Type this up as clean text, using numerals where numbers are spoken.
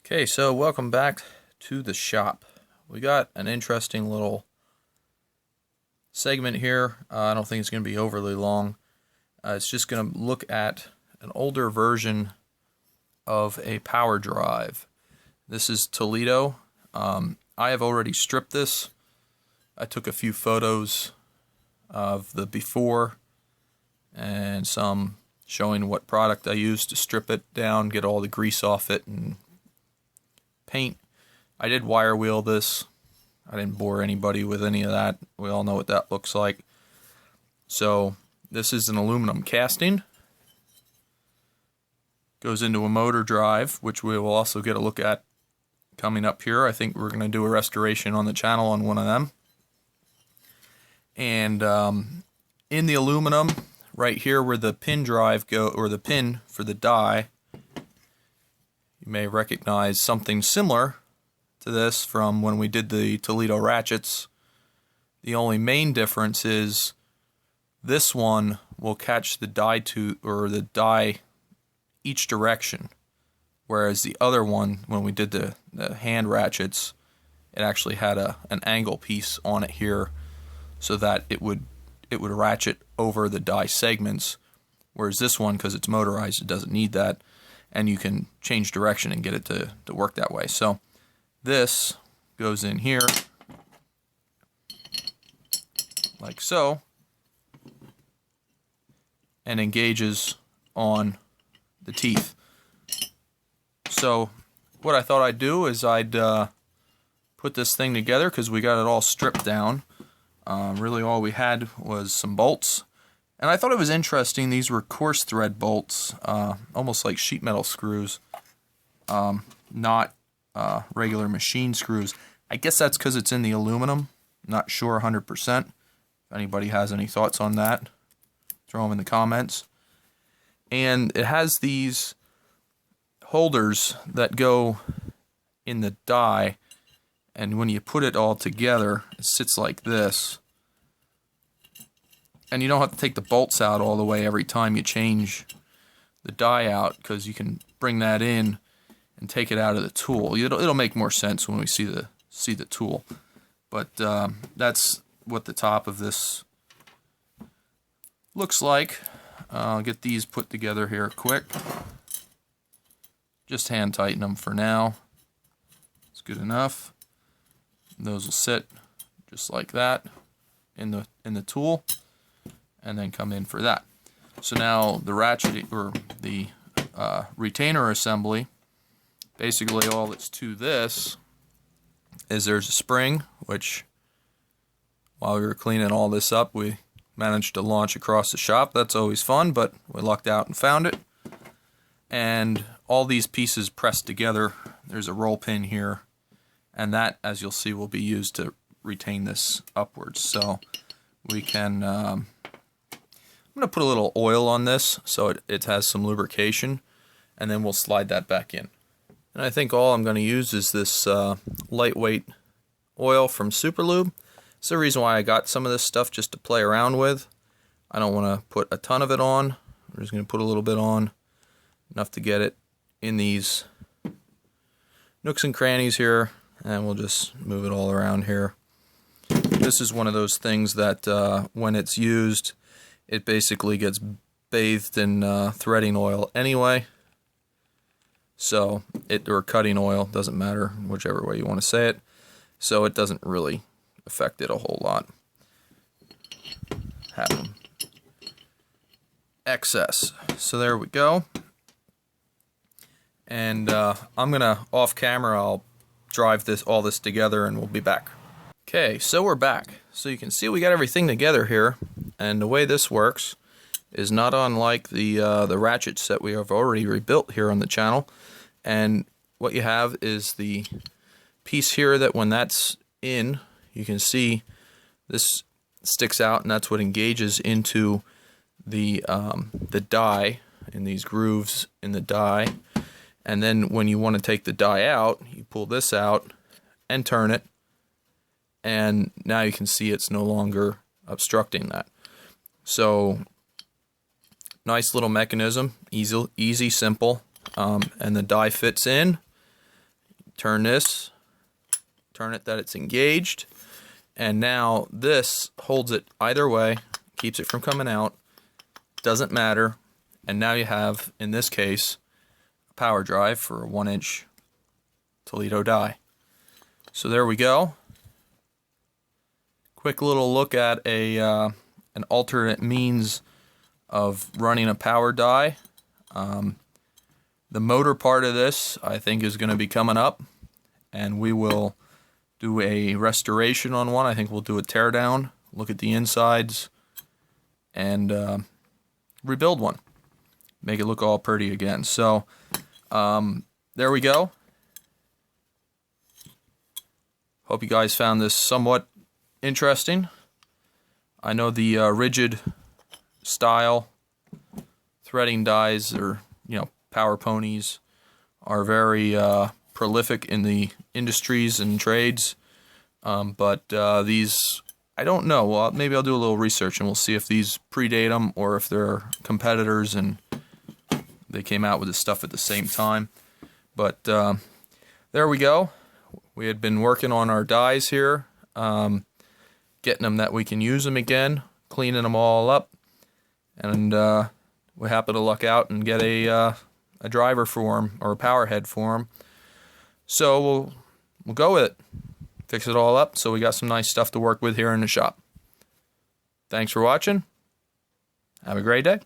Okay, so welcome back to the shop. We got an interesting little segment here. I don't think it's going to be overly long. It's just going to look at an older version of a power drive. This is Toledo. I have already stripped this. I took a few photos of the before and some showing what product I used to strip it down, get all the grease off it, and paint. I did wire wheel this. I didn't bore anybody with any of that. We all know what that looks like. So this is an aluminum casting. Goes into a motor drive, which we will also get a look at coming up here. I think we're going to do a restoration on the channel on one of them. And in the aluminum, right here where the pin drive go, or the pin for the die, you may recognize something similar to this from when we did the Toledo ratchets. The only main difference is this one will catch the die tooth, or the die, each direction, whereas the other one, when we did the hand ratchets, it actually had an angle piece on it here so that it would ratchet over the die segments, whereas this one, because it's motorized, it doesn't need that, and you can change direction and get it to work that way. So this goes in here like so and engages on the teeth. So what I thought I'd do is I'd put this thing together, because we got it all stripped down. Really all we had was some bolts. And I thought it was interesting, these were coarse thread bolts, almost like sheet metal screws, not regular machine screws. I guess that's because it's in the aluminum. Not sure 100%. If anybody has any thoughts on that, throw them in the comments. And it has these holders that go in the die, and when you put it all together, it sits like this. And you don't have to take the bolts out all the way every time you change the die out, because you can bring that in and take it out of the tool. It'll make more sense when we see the tool. But that's what the top of this looks like. I'll get these put together here quick. Just hand tighten them for now. It's good enough. And those will sit just like that in the tool, and then come in for that. So now the ratchet, or the retainer assembly, basically all that's to this is there's a spring, which while we were cleaning all this up, we managed to launch across the shop. That's always fun, but we lucked out and found it. And all these pieces pressed together. There's a roll pin here, and that, as you'll see, will be used to retain this upwards. So we can I'm going to put a little oil on this so it has some lubrication, and then we'll slide that back in. And I think all I'm going to use is this lightweight oil from Super Lube. It's the reason why I got some of this stuff, just to play around with. I don't want to put a ton of it on. I'm just going to put a little bit on, enough to get it in these nooks and crannies here, and we'll just move it all around here. This is one of those things that when it's used, it basically gets bathed in threading oil anyway. So or cutting oil, doesn't matter, whichever way you want to say it. So it doesn't really affect it a whole lot. Have them excess. So there we go. And I'm gonna, off camera, I'll drive all this together, and we'll be back. Okay, so we're back. So you can see we got everything together here, and the way this works is not unlike the ratchets that we have already rebuilt here on the channel. And what you have is the piece here that when that's in, you can see this sticks out, and that's what engages into the die, in these grooves in the die. And then when you want to take the die out, you pull this out and turn it, and now you can see it's no longer obstructing that. So nice little mechanism, easy, simple, and the die fits in, turn it that it's engaged, and now this holds it either way, keeps it from coming out, doesn't matter, and now you have, in this case, a power drive for a 1-inch Toledo die. So there we go. Quick little look at an alternate means of running a power die. The motor part of this, I think, is going to be coming up, and we will do a restoration on one. I think we'll do a teardown, look at the insides, and rebuild one. Make it look all pretty again. So there we go. Hope you guys found this somewhat interesting. I know the rigid style threading dies, or power ponies, are very prolific in the industries and trades, but these, I don't know. Well, maybe I'll do a little research and we'll see if these predate them or if they're competitors and they came out with this stuff at the same time. But there we go. We had been working on our dies here, getting them that we can use them again, cleaning them all up, and we happened to luck out and get a driver for them, or a power head for them. So we'll go with it, fix it all up, so we got some nice stuff to work with here in the shop. Thanks for watching. Have a great day.